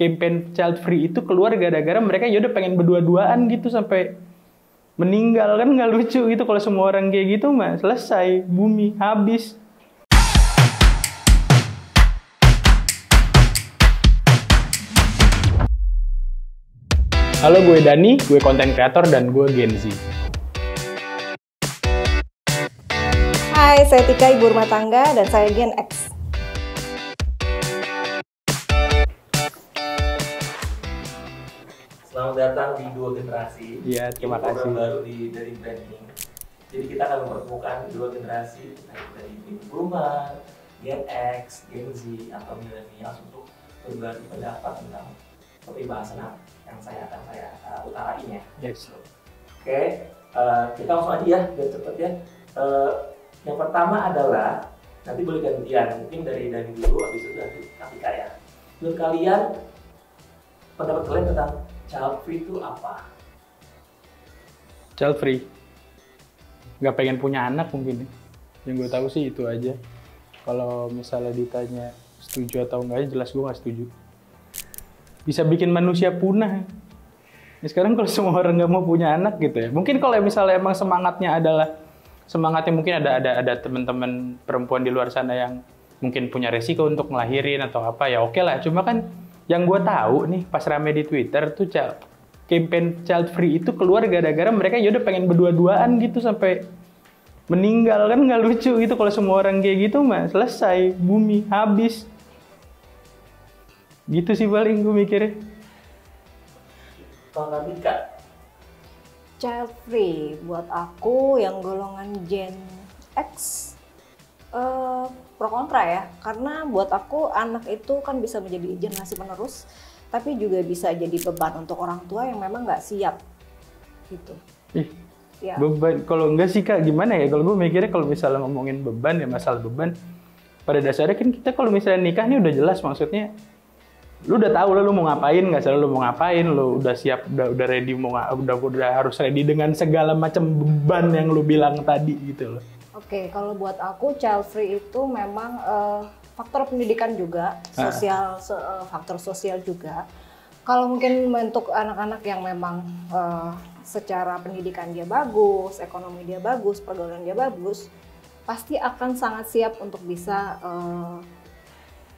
campaign child free itu keluar gara-gara mereka ya udah pengen berdua-duaan gitu sampai meninggal. Kan nggak lucu gitu kalau semua orang kayak gitu mah selesai, bumi habis. Halo, gue Dani, gue konten kreator dan gue Gen Z. Hai, saya Tika, ibu rumah tangga, dan saya Gen X. Selamat datang di Dua Generasi. Iya, terima kasih. Program baru dari branding. Jadi kita akan mempertemukan dua generasi dari ibu rumah, Gen X, Gen Z, atau milenial untuk berbagi pendapat tentang topik bahasan yang saya utarain ya. Yes. Oke, kita langsung aja ya, biar cepet ya. Yang pertama adalah, nanti boleh gantian, mungkin dari Dani dulu, habis itu nanti Katika ya. Menurut kalian, pendapat kalian tentang child free itu apa? Child free. Nggak pengen punya anak mungkin. Yang gue tahu sih itu aja. Kalau misalnya ditanya setuju atau enggak, jelas gue nggak setuju. Bisa bikin manusia punah. Ya, sekarang kalau semua orang nggak mau punya anak gitu ya. Mungkin kalau misalnya emang semangatnya mungkin ada teman-teman perempuan di luar sana yang mungkin punya resiko untuk ngelahirin atau apa, ya oke lah. Cuma kan yang gue tahu nih pas rame di Twitter tuh campaign child free itu keluar gara-gara mereka ya udah pengen berdua-duaan gitu sampai meninggal. Kan nggak lucu gitu kalau semua orang kayak gitu mah selesai, bumi habis. Gitu sih paling gue mikirnya. Kalau Katika? Child free buat aku yang golongan Gen X pro kontra ya, karena buat aku anak itu kan bisa menjadi generasi penerus, tapi juga bisa jadi beban untuk orang tua yang memang nggak siap gitu. Ya. Beban, kalau enggak sih Kak, gimana ya? Kalau gue mikirnya kalau misalnya ngomongin beban ya, masalah beban, pada dasarnya kan kita kalau misalnya nikah nih udah jelas, maksudnya lu udah tahu lah lu mau ngapain, nggak salah lu mau ngapain, lu udah siap, udah ready, udah harus ready dengan segala macam beban yang lu bilang tadi gitu loh. Oke, kalau buat aku child free itu memang faktor pendidikan juga, faktor sosial juga. Kalau mungkin untuk anak-anak yang memang secara pendidikan dia bagus, ekonomi dia bagus, pergaulan dia bagus, pasti akan sangat siap untuk bisa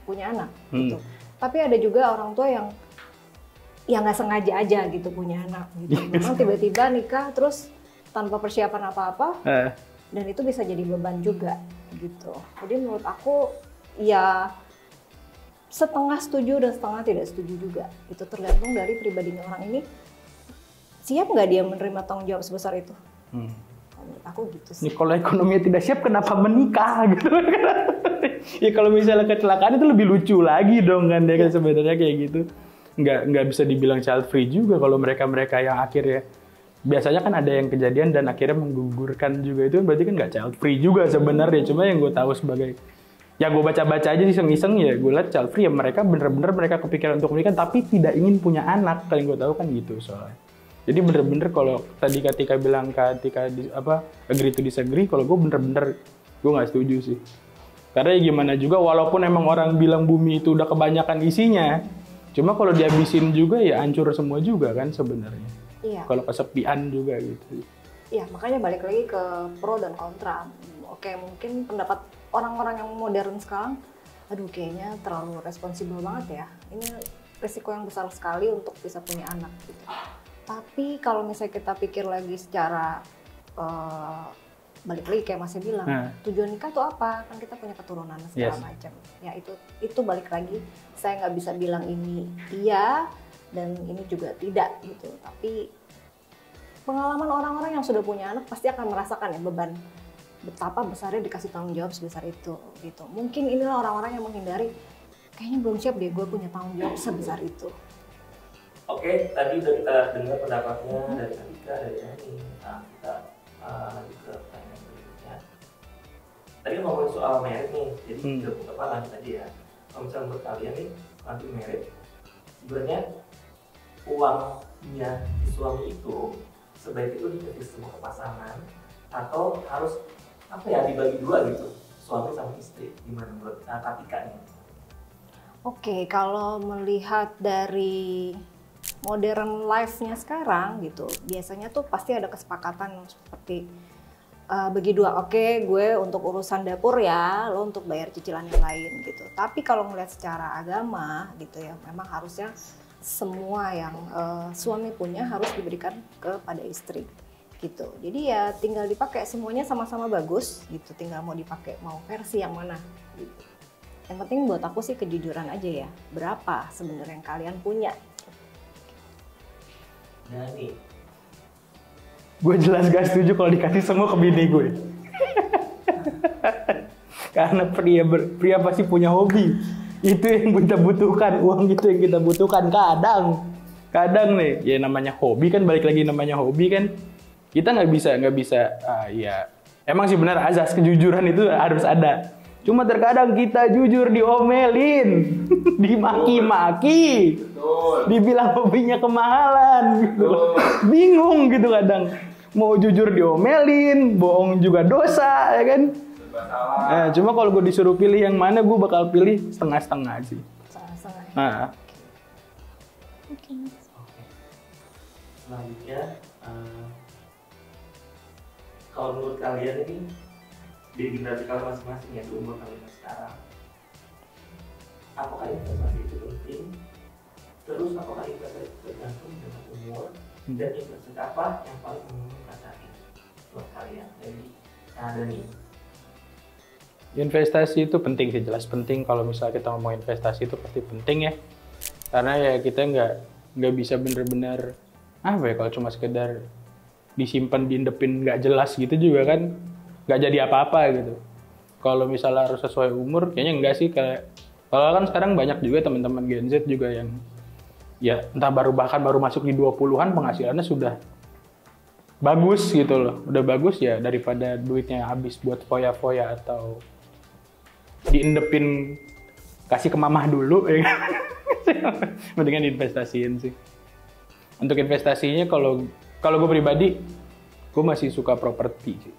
punya anak gitu. Tapi ada juga orang tua yang nggak sengaja aja gitu punya anak gitu. Memang tiba-tiba nikah terus tanpa persiapan apa-apa, dan itu bisa jadi beban juga gitu. Jadi menurut aku ya setengah setuju dan setengah tidak setuju juga. Itu tergantung dari pribadinya orang ini, siap nggak dia menerima tanggung jawab sebesar itu. Menurut aku gitu sih. Kalau ekonominya tidak siap, kenapa menikah gitu? Ya kalau misalnya kecelakaan itu lebih lucu lagi dong kan, dia kan sebenarnya kayak gitu. Nggak bisa dibilang child free juga kalau mereka yang akhirnya biasanya kan ada yang kejadian dan akhirnya menggugurkan juga, itu berarti kan nggak child free juga sebenarnya. Cuma yang gue tahu sebagai, ya gue baca-baca aja iseng-iseng ya, gue lihat child free ya mereka bener-bener mereka kepikiran untuk menikah tapi tidak ingin punya anak. Kalau yang gue tahu kan gitu soalnya. Jadi bener-bener kalau tadi Katika bilang agree to disagree, kalau gue bener-bener gue nggak setuju sih. Karena ya gimana juga, walaupun emang orang bilang bumi itu udah kebanyakan isinya, cuma kalau dihabisin juga ya hancur semua juga kan sebenarnya. Iya. Kalau kesepian juga gitu. Iya, makanya balik lagi ke pro dan kontra. Oke, mungkin pendapat orang-orang yang modern sekarang, aduh kayaknya terlalu responsibel banget ya. Ini risiko yang besar sekali untuk bisa punya anak gitu. Tapi kalau misalnya kita pikir lagi secara balik lagi kayak Masnya bilang, tujuan nikah tuh apa? Kan kita punya keturunan segala macam. Ya itu balik lagi, saya nggak bisa bilang ini iya dan ini juga tidak gitu. Tapi pengalaman orang-orang yang sudah punya anak pasti akan merasakan ya beban betapa besarnya dikasih tanggung jawab sebesar itu gitu. Mungkin inilah orang-orang yang menghindari, kayaknya belum siap deh gue punya tanggung jawab sebesar itu. Oke, tadi udah kita dengar pendapatnya dari Katika, dari Dani. Nah, kita lanjut ke pertanyaan berikutnya. Tadi ngomongin soal merit nih, jadi lanjut tadi ya. Kalau misalnya menurut kalian nih, nanti merit, sebenarnya uangnya si suami itu sebaiknya itu dikasih semua ke pasangan atau harus dibagi dua gitu, suami sama istri. Gimana menurut Katika nih? Oke, kalau melihat dari modern life-nya sekarang gitu, biasanya tuh pasti ada kesepakatan seperti bagi dua, oke gue untuk urusan dapur ya, lo untuk bayar cicilan yang lain gitu. Tapi kalau ngeliat secara agama gitu ya, memang harusnya semua yang suami punya harus diberikan kepada istri gitu. Jadi ya tinggal dipakai, semuanya sama-sama bagus gitu, tinggal mau dipakai mau versi yang mana gitu. Yang penting buat aku sih kejujuran aja ya, berapa sebenarnya yang kalian punya. Nah nih, Gue jelas gak setuju kalau dikasih semua ke bini gue. Karena pria pasti punya hobi. Itu yang kita butuhkan, uang itu yang kita butuhkan. Kadang nih, ya namanya hobi kan, balik lagi namanya hobi kan. Kita nggak bisa, ya emang sih benar azas kejujuran itu harus ada. Cuma terkadang kita jujur diomelin, dimaki-maki, dibilang hobinya kemahalan, gitu. Bingung gitu kadang. Mau jujur diomelin, bohong juga dosa, ya kan? Nah, cuma kalau gue disuruh pilih yang mana, gue bakal pilih setengah-setengah sih. Setengah-setengah. Nah. Oke. Selanjutnya, kalau menurut kalian ini di generasi kalian masing-masing ya, di umur kalian sekarang, apakah investasi itu penting? Terus apakah investasi itu tergantung dengan umur? Dan investasi apa yang paling menguntungkan saat ini buat kalian? Jadi, ada nih. Investasi itu penting sih, jelas penting. Kalau misalnya kita ngomong investasi itu pasti penting ya. Karena ya kita nggak bisa bener-bener kalau cuma sekedar disimpan, diindepin nggak jelas gitu juga kan nggak jadi apa-apa gitu. Kalau misalnya harus sesuai umur, kayaknya enggak sih. Kalau kan sekarang banyak juga teman-teman Gen Z juga yang ya entah baru masuk di 20-an penghasilannya sudah bagus gitu loh. Udah bagus ya, daripada duitnya habis buat foya-foya atau diindepin kasih ke mamah dulu ya kan. Mendingan investasiin sih. Untuk investasinya kalau gue pribadi, gue masih suka properti sih.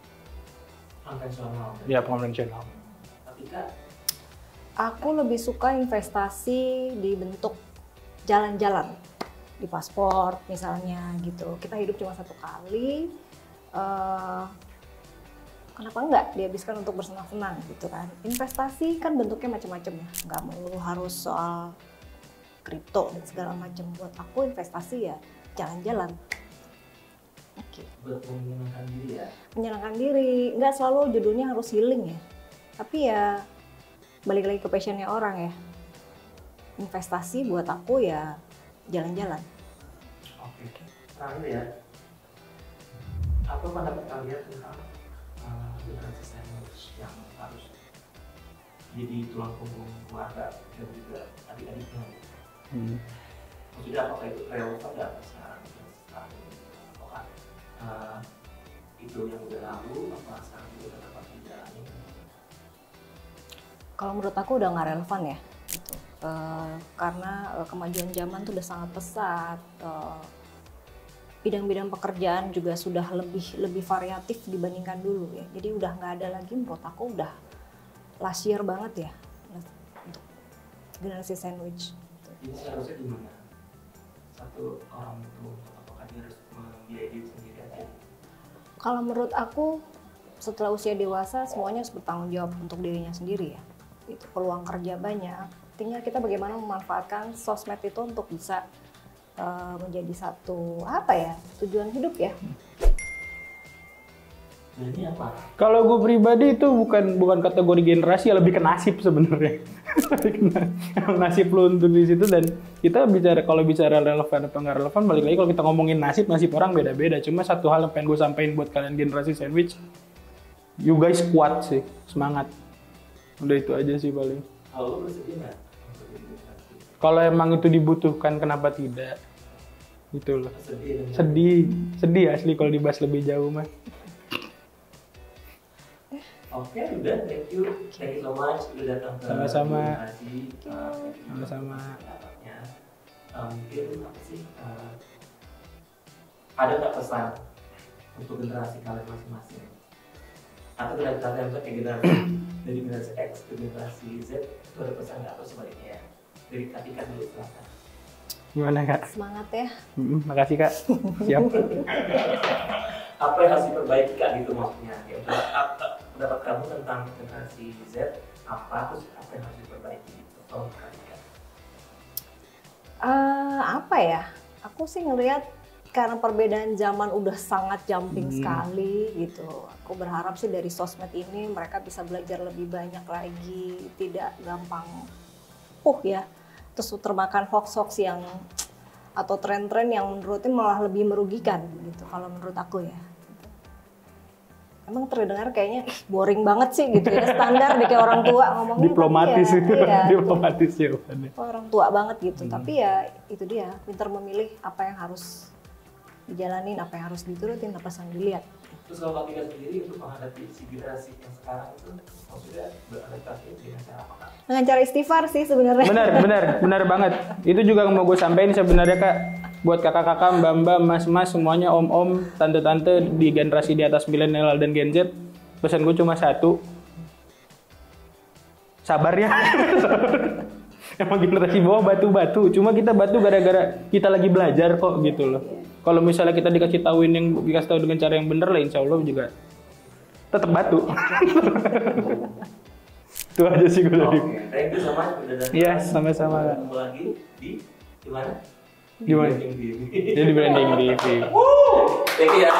Konvensional. Ya, konvensional. Tapi Kak, Aku lebih suka investasi di bentuk jalan-jalan, di paspor misalnya gitu. Kita hidup cuma satu kali, kenapa enggak dihabiskan untuk bersenang-senang gitu kan. Investasi kan bentuknya macam-macam ya, nggak melulu harus soal kripto dan segala macam. Buat aku investasi ya jalan-jalan. Oke. buat menyenangkan diri ya. Menyenangkan diri, nggak selalu judulnya harus healing ya. Tapi ya balik lagi ke passionnya orang ya. Investasi buat aku ya jalan-jalan. Oke. Terakhir ya, apa pendapat kalian tentang generasi sandwich yang harus jadi tulang punggung keluarga dan juga adik-adiknya? Maksudnya apakah itu relevan nggak sekarang? Apakah itu yang udah lalu, apa sekarang juga tetap harus dijalani? Kalau menurut aku udah nggak relevan ya. Gitu. Karena kemajuan zaman tuh udah sangat pesat. Bidang-bidang pekerjaan juga sudah lebih variatif dibandingkan dulu ya. Jadi udah nggak ada lagi, menurut aku udah last year banget ya untuk generasi sandwich. Ini seharusnya gimana? Satu orang itu apakah dia harus membiayai diri sendiri aja? Kalau menurut aku setelah usia dewasa semuanya harus bertanggung jawab untuk dirinya sendiri ya. Itu peluang kerja banyak. Tinggal kita bagaimana memanfaatkan sosmed itu untuk bisa menjadi satu tujuan hidup ya. Nah ini apa? Kalau gue pribadi itu bukan kategori generasi, ya lebih ke nasib sebenarnya. Nasib lu untuk di situ. Dan kita kalau bicara relevan atau nggak relevan, balik lagi kalau kita ngomongin nasib orang beda-beda. Cuma satu hal yang pengen gue sampaikan buat kalian generasi sandwich, you guys kuat sih, semangat. Udah itu aja sih paling. Kalau lu bersedia nggak? Kalau emang itu dibutuhkan, kenapa tidak? Gitu loh. Sedih asli kalau dibahas lebih jauh mah. Oke, udah, thank you so much udah datang ke Sama-sama. Sama-sama. Sama-sama. Mungkin apa sih? Ada nggak pesan untuk generasi kalian masing-masing? Atau dari kalian ke generasi dari generasi X ke generasi Z itu ada pesan nggak atau sebaliknya ya? Dari Katika dulu, silakan. Gimana Kak? Semangat ya. Makasih Kak. Siap. Apa yang harus diperbaiki Kak gitu maksudnya? Ya, pendapat kamu tentang generasi Z apa, terus apa yang harus diperbaiki gitu? Kalau Katika. Apa ya? Aku sih ngelihat karena perbedaan zaman udah sangat jumping sekali gitu. Aku berharap sih dari sosmed ini mereka bisa belajar lebih banyak lagi, tidak gampang ya. Terus termakan hoax-hoax yang atau tren-tren yang menurutnya malah lebih merugikan gitu kalau menurut aku ya. Emang terdengar kayaknya boring banget sih gitu ya, standar deh kayak orang tua ngomongnya. Diplomatis ya, iya, diplomatis jawabannya. orang tua banget gitu. Tapi ya itu dia, pintar memilih apa yang harus dijalanin, apa yang harus diturutin, apa yang dilihat. Terus kalau Katika sendiri untuk menghadapi si generasi yang sekarang itu maksudnya beradaptasi dengan cara apa Kak? Dengan cara istighfar sih sebenarnya. Benar banget. Itu juga mau gue sampaikan sebenarnya Kak, buat kakak-kakak, mbak-mbak, mas-mas, semuanya om-om, tante-tante di generasi di atas milenial dan Gen Z, pesan gue cuma satu, sabar ya. Emang generasi bawah batu-batu, cuma kita batu gara-gara kita lagi belajar kok gitu loh. Kalau misalnya kita dikasih tahu dengan cara yang bener lah, insya Allah juga tetap batu. Itu aja sih gue dari. Thank you so much udah datang. Iya, sama-sama. Ketemu lagi di mana? Di mana? Branding TV. Jadi branding di TV. Thank you ya.